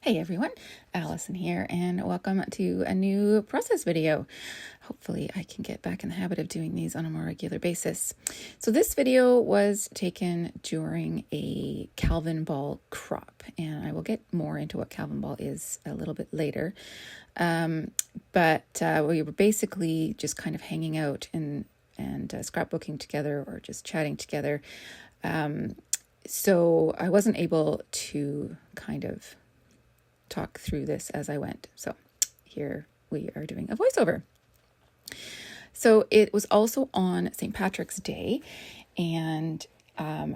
Hey everyone, Allison here, and welcome to a new process video. Hopefully I can get back in the habit of doing these on a more regular basis. So this video was taken during a Calvinball crop, and I will get more into what Calvinball is a little bit later. But we were basically just kind of hanging out and scrapbooking together or just chatting together. So I wasn't able to kind of talk through this as I went. So here we are doing a voiceover. So it was also on St. Patrick's Day, and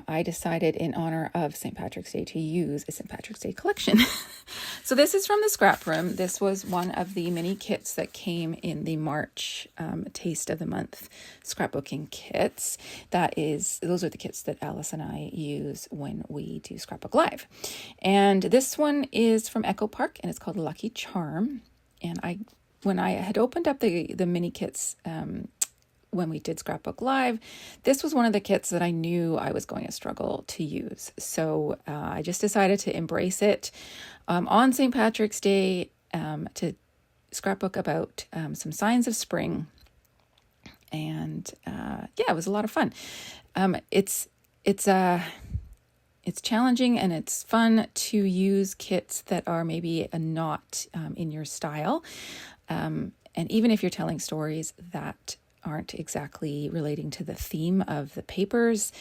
I decided in honor of St. Patrick's Day to use a St. Patrick's Day collection. So this is from the scrap room. This was one of the mini kits that came in the March Taste of the Month scrapbooking kits. Those are the kits that Alice and I use when we do Scrapbook Live. And this one is from Echo Park, and it's called Lucky Charm. And when I had opened up the mini kits when we did Scrapbook Live, this was one of the kits that I knew I was going to struggle to use. So I just decided to embrace it on St. Patrick's Day to scrapbook about some signs of spring. And it was a lot of fun. It's challenging and it's fun to use kits that are maybe not in your style. And even if you're telling stories that aren't exactly relating to the theme of the papers,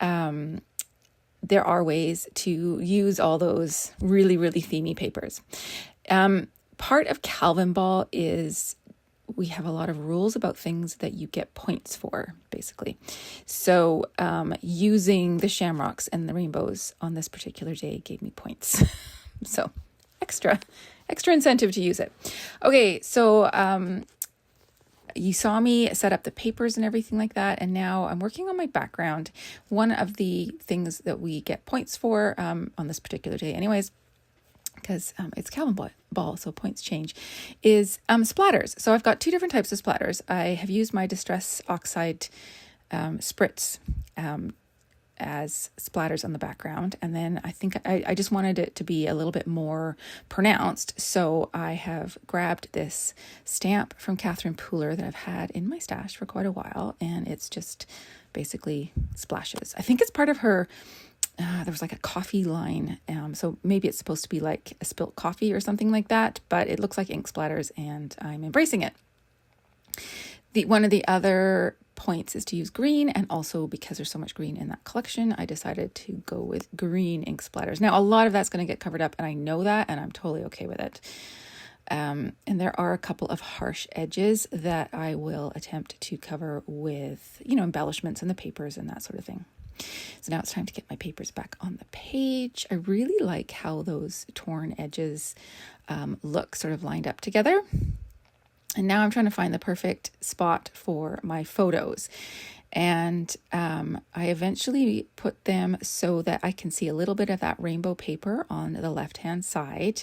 there are ways to use all those really, really themey papers. Part of Calvinball is we have a lot of rules about things that you get points for, basically. So using the shamrocks and the rainbows on this particular day gave me points. So extra incentive to use it. Okay, so you saw me set up the papers and everything like that, and now I'm working on my background. One of the things that we get points for on this particular day anyways, because it's Calvinball, so points change, is splatters. So I've got two different types of splatters. I have used my Distress Oxide spritz as splatters on the background, and then I think I just wanted it to be a little bit more pronounced, so I have grabbed this stamp from Catherine Pooler that I've had in my stash for quite a while, and it's just basically splashes. I think it's part of her there was like a coffee line, so maybe it's supposed to be like a spilt coffee or something like that, but it looks like ink splatters and I'm embracing it. One of the other points is to use green, and also because there's so much green in that collection, I decided to go with green ink splatters. Now, a lot of that's going to get covered up, and I know that, and I'm totally okay with it. And there are a couple of harsh edges that I will attempt to cover with, embellishments in the papers and that sort of thing. So now it's time to get my papers back on the page. I really like how those torn edges look sort of lined up together. And now I'm trying to find the perfect spot for my photos. And I eventually put them so that I can see a little bit of that rainbow paper on the left-hand side.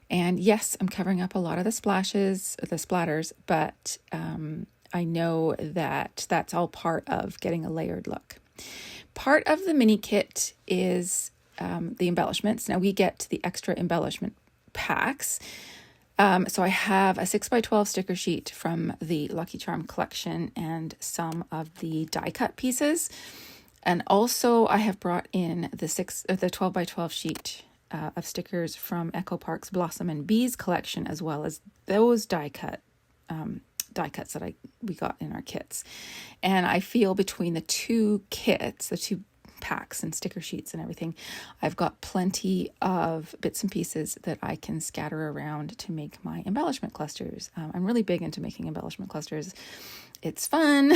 And yes, I'm covering up a lot of the splatters, but I know that that's all part of getting a layered look. Part of the mini kit is the embellishments. Now we get the extra embellishment packs. So I have a 6x12 sticker sheet from the Lucky Charm collection and some of the die cut pieces. And also I have brought in the 12x12 sheet of stickers from Echo Park's Blossom and Bees collection, as well as those die cuts that we got in our kits. And I feel between the two kits, the two packs and sticker sheets and everything, I've got plenty of bits and pieces that I can scatter around to make my embellishment clusters. I'm really big into making embellishment clusters. It's fun.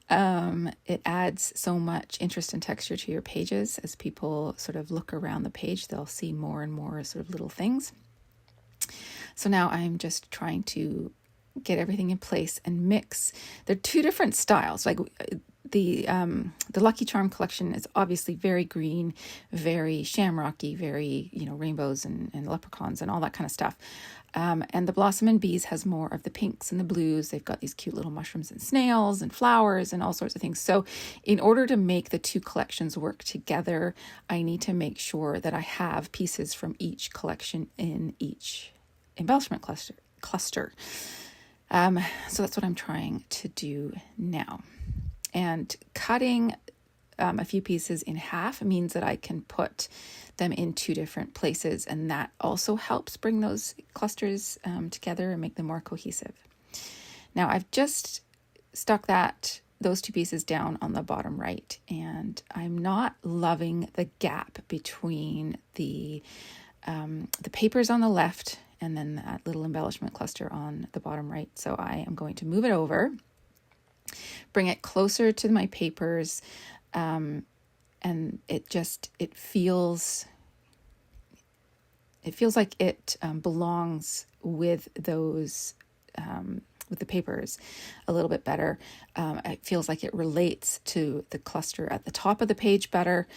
It adds so much interest and texture to your pages. As people sort of look around the page, they'll see more and more sort of little things. So now I'm just trying to get everything in place and mix. They're two different styles. Like the Lucky Charm collection is obviously very green, very shamrocky, very, rainbows and leprechauns and all that kind of stuff. And the Blossom and Bees has more of the pinks and the blues. They've got these cute little mushrooms and snails and flowers and all sorts of things. So in order to make the two collections work together, I need to make sure that I have pieces from each collection in each embellishment cluster. So that's what I'm trying to do now. And cutting a few pieces in half means that I can put them in two different places, and that also helps bring those clusters together and make them more cohesive. Now I've just stuck those two pieces down on the bottom right, and I'm not loving the gap between the papers on the left and then that little embellishment cluster on the bottom right. So I am going to move it over, bring it closer to my papers, and it feels like it belongs with those with the papers a little bit better. It feels like it relates to the cluster at the top of the page better.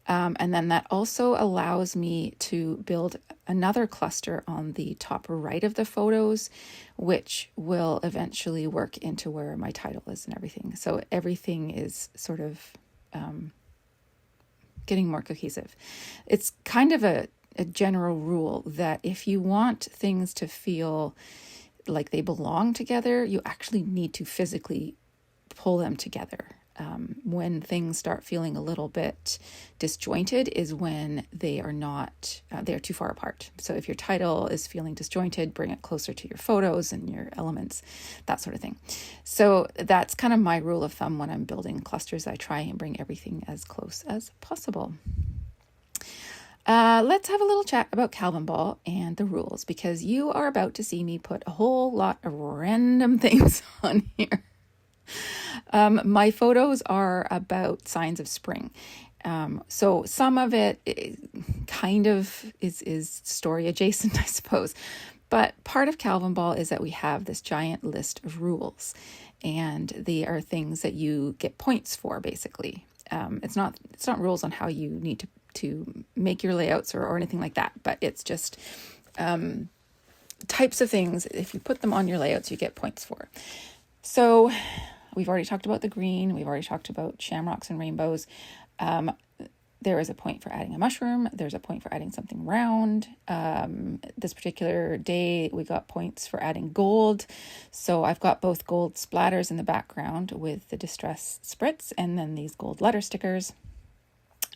And then that also allows me to build another cluster on the top right of the photos, which will eventually work into where my title is and everything. So everything is sort of getting more cohesive. It's kind of a general rule that if you want things to feel like they belong together, you actually need to physically pull them together. When things start feeling a little bit disjointed is when they are not, they're too far apart. So if your title is feeling disjointed, bring it closer to your photos and your elements, that sort of thing. So that's kind of my rule of thumb when I'm building clusters. I try and bring everything as close as possible. Let's have a little chat about Calvinball and the rules, because you are about to see me put a whole lot of random things on here. My photos are about signs of spring. So some of it kind of is story adjacent, I suppose. But part of Calvinball is that we have this giant list of rules, and they are things that you get points for, basically. It's not rules on how you need to make your layouts or anything like that, but it's just types of things. If you put them on your layouts, you get points for. So we've already talked about the green. We've already talked about shamrocks and rainbows. There is a point for adding a mushroom. There's a point for adding something round. This particular day, we got points for adding gold. So I've got both gold splatters in the background with the distress spritz and then these gold letter stickers.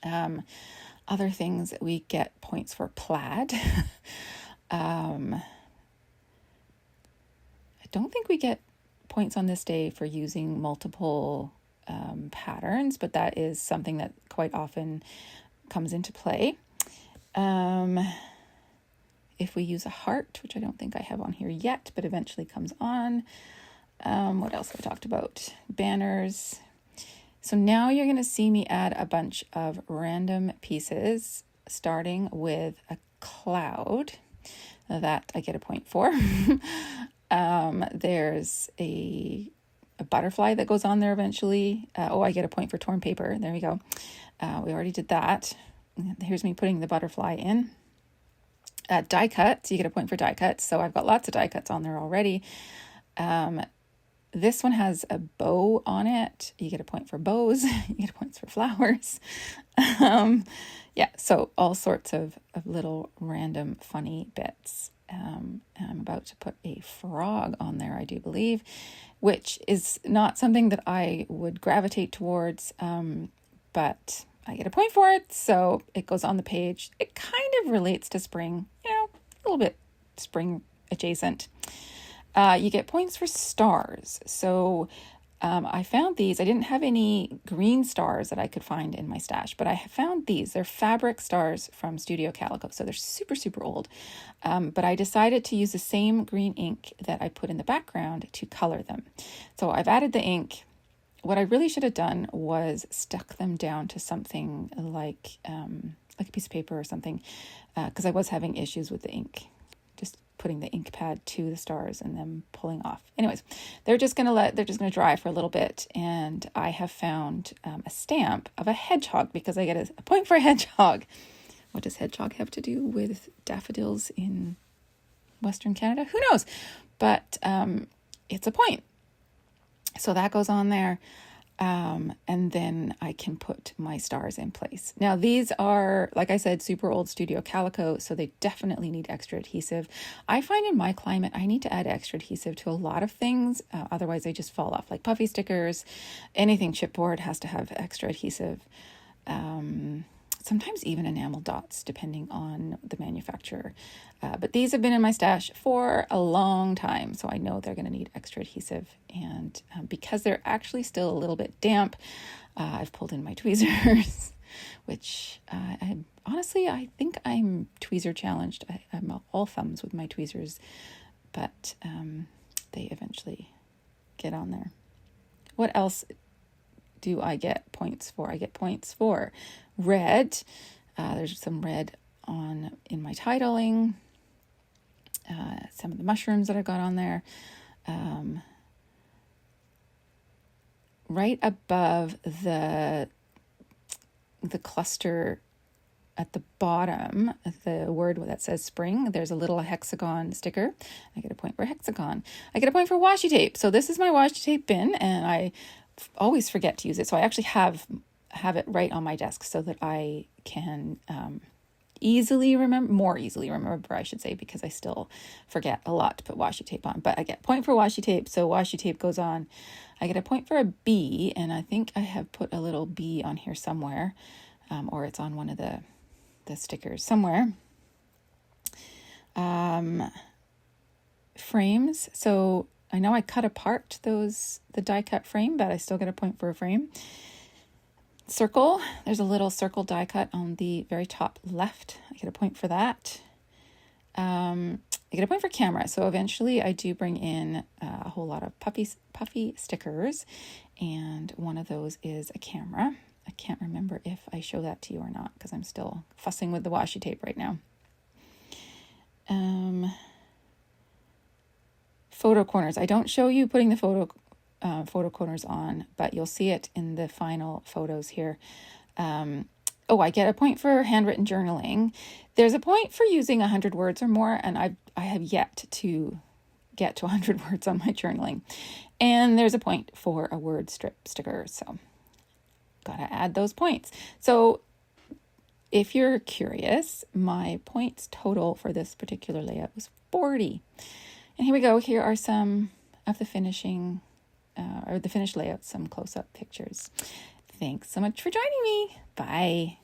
Other things that we get points for plaid. I don't think we get points on this day for using multiple patterns, but that is something that quite often comes into play. If we use a heart, which I don't think I have on here yet, but eventually comes on. What else have I talked about? Banners. So now you're going to see me add a bunch of random pieces, starting with a cloud that I get a point for. There's a butterfly that goes on there eventually. I get a point for torn paper. There we go. We already did that. Here's me putting the butterfly in. Die cuts, you get a point for die cuts. So I've got lots of die cuts on there already. This one has a bow on it. You get a point for bows. You get points for flowers. So all sorts of little random funny bits. And I'm about to put a frog on there, I do believe, which is not something that I would gravitate towards, but I get a point for it, so it goes on the page. It kind of relates to spring, a little bit spring adjacent. You get points for stars. So I found these. I didn't have any green stars that I could find in my stash, but I found these. They're fabric stars from Studio Calico. So they're super, super old. But I decided to use the same green ink that I put in the background to color them. So I've added the ink. What I really should have done was stuck them down to something like a piece of paper or something, because I was having issues with the ink. Just putting the ink pad to the stars and then pulling off. Anyways, they're just gonna dry for a little bit, and I have found a stamp of a hedgehog because I get a point for a hedgehog. What does hedgehog have to do with daffodils in Western Canada? Who knows? But it's a point. So that goes on there. And then I can put my stars in place. Now, these are, like I said, super old studio calico, so they definitely need extra adhesive. I find in my climate, I need to add extra adhesive to a lot of things. Otherwise, they just fall off, like puffy stickers. Anything chipboard has to have extra adhesive. Sometimes even enamel dots, depending on the manufacturer. But these have been in my stash for a long time, so I know they're going to need extra adhesive. And because they're actually still a little bit damp, I've pulled in my tweezers, which I think I'm tweezer challenged. I'm all thumbs with my tweezers, but they eventually get on there. What else do I get points for? I get points for red. There's some red in my titling. Some of the mushrooms that I got on there. Right above the cluster at the bottom, the word that says spring, there's a little hexagon sticker. I get a point for hexagon. I get a point for washi tape. So this is my washi tape bin, and I always forget to use it. So I actually have it right on my desk so that I can more easily remember, I should say, because I still forget a lot to put washi tape on. But I get a point for washi tape, so washi tape goes on. I get a point for a bee, and I think I have put a little bee on here somewhere, or it's on one of the stickers somewhere. Frames. So I know I cut apart the die cut frame, but I still get a point for a frame. Circle. There's a little circle die cut on the very top left. I get a point for that. I get a point for camera. So eventually I do bring in a whole lot of puffy stickers, and one of those is a camera. I can't remember if I show that to you or not because I'm still fussing with the washi tape right now. Photo corners. I don't show you putting the photo corners on, but you'll see it in the final photos here. I get a point for handwritten journaling. There's a point for using 100 words or more, and I have yet to get to 100 words on my journaling. And there's a point for a word strip sticker, so gotta add those points. So if you're curious, my points total for this particular layout was 40. And here we go. Here are some of the finishing the finished layout, some close-up pictures. Thanks so much for joining me. Bye.